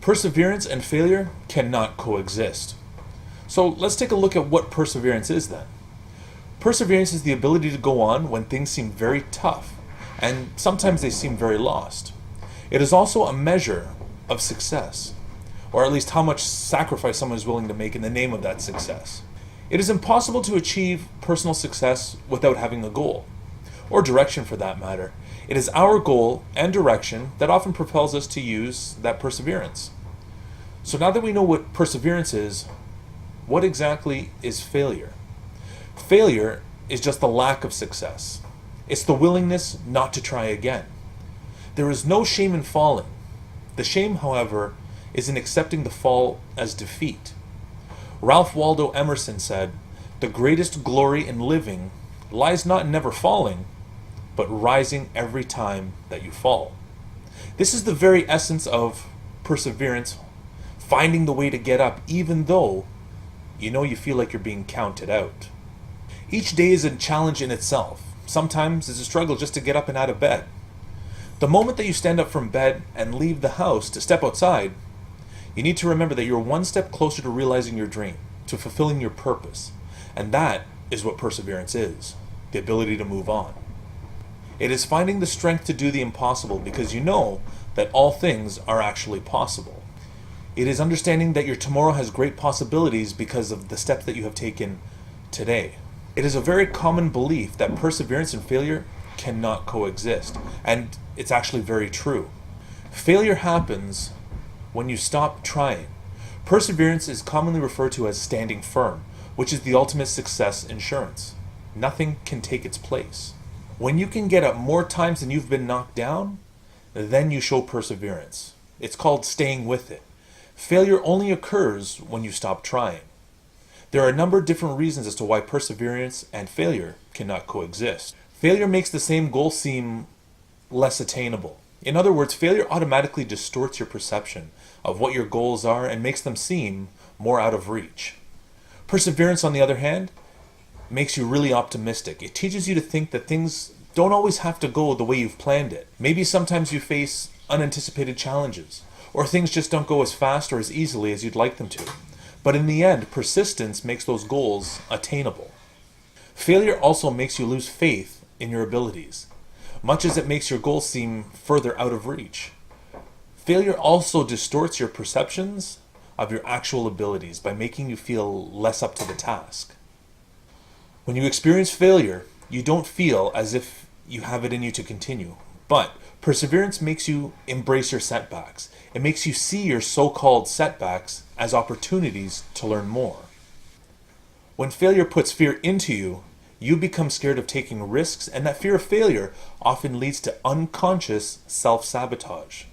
Perseverance and failure cannot coexist. So let's take a look at what perseverance is then. Perseverance is the ability to go on when things seem very tough, and sometimes they seem very lost. It is also a measure of success, or at least how much sacrifice someone is willing to make in the name of that success. It is impossible to achieve personal success without having a goal, or direction for that matter. It is our goal and direction that often propels us to use that perseverance. So now that we know what perseverance is, what exactly is failure? Failure is just the lack of success. It's the willingness not to try again. There is no shame in falling. The shame, however, is in accepting the fall as defeat. Ralph Waldo Emerson said, "The greatest glory in living lies not in never falling, but rising every time that you fall." This is the very essence of perseverance, finding the way to get up even though you feel like you're being counted out. Each day is a challenge in itself. Sometimes it's a struggle just to get up and out of bed. The moment that you stand up from bed and leave the house to step outside, you need to remember that you're one step closer to realizing your dream, to fulfilling your purpose. And that is what perseverance is, the ability to move on. It is finding the strength to do the impossible because you know that all things are actually possible. It is understanding that your tomorrow has great possibilities because of the steps that you have taken today. It is a very common belief that perseverance and failure cannot coexist, and it's actually very true. Failure happens when you stop trying. Perseverance is commonly referred to as standing firm, which is the ultimate success insurance. Nothing can take its place. When you can get up more times than you've been knocked down, then you show perseverance. It's called staying with it. Failure only occurs when you stop trying. There are a number of different reasons as to why perseverance and failure cannot coexist. Failure makes the same goal seem less attainable. In other words, failure automatically distorts your perception of what your goals are and makes them seem more out of reach. Perseverance, on the other hand, makes you really optimistic. It teaches you to think that things don't always have to go the way you've planned it. Maybe sometimes you face unanticipated challenges, or things just don't go as fast or as easily as you'd like them to. But in the end, persistence makes those goals attainable. Failure also makes you lose faith in your abilities, much as it makes your goals seem further out of reach. Failure also distorts your perceptions of your actual abilities by making you feel less up to the task. When you experience failure, you don't feel as if you have it in you to continue, but perseverance makes you embrace your setbacks. It makes you see your so-called setbacks as opportunities to learn more. When failure puts fear into you, you become scared of taking risks, and that fear of failure often leads to unconscious self-sabotage.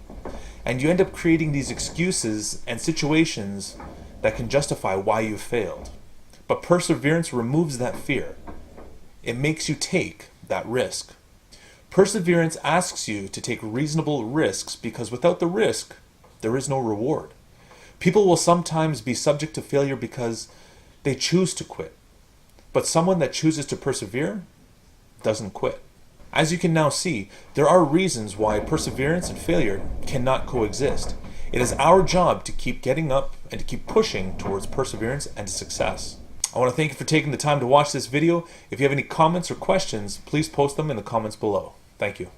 And you end up creating these excuses and situations that can justify why you failed. But perseverance removes that fear. It makes you take that risk. Perseverance asks you to take reasonable risks because without the risk, there is no reward. People will sometimes be subject to failure because they choose to quit. But someone that chooses to persevere doesn't quit. As you can now see, there are reasons why perseverance and failure cannot coexist. It is our job to keep getting up and to keep pushing towards perseverance and success. I want to thank you for taking the time to watch this video. If you have any comments or questions, please post them in the comments below. Thank you.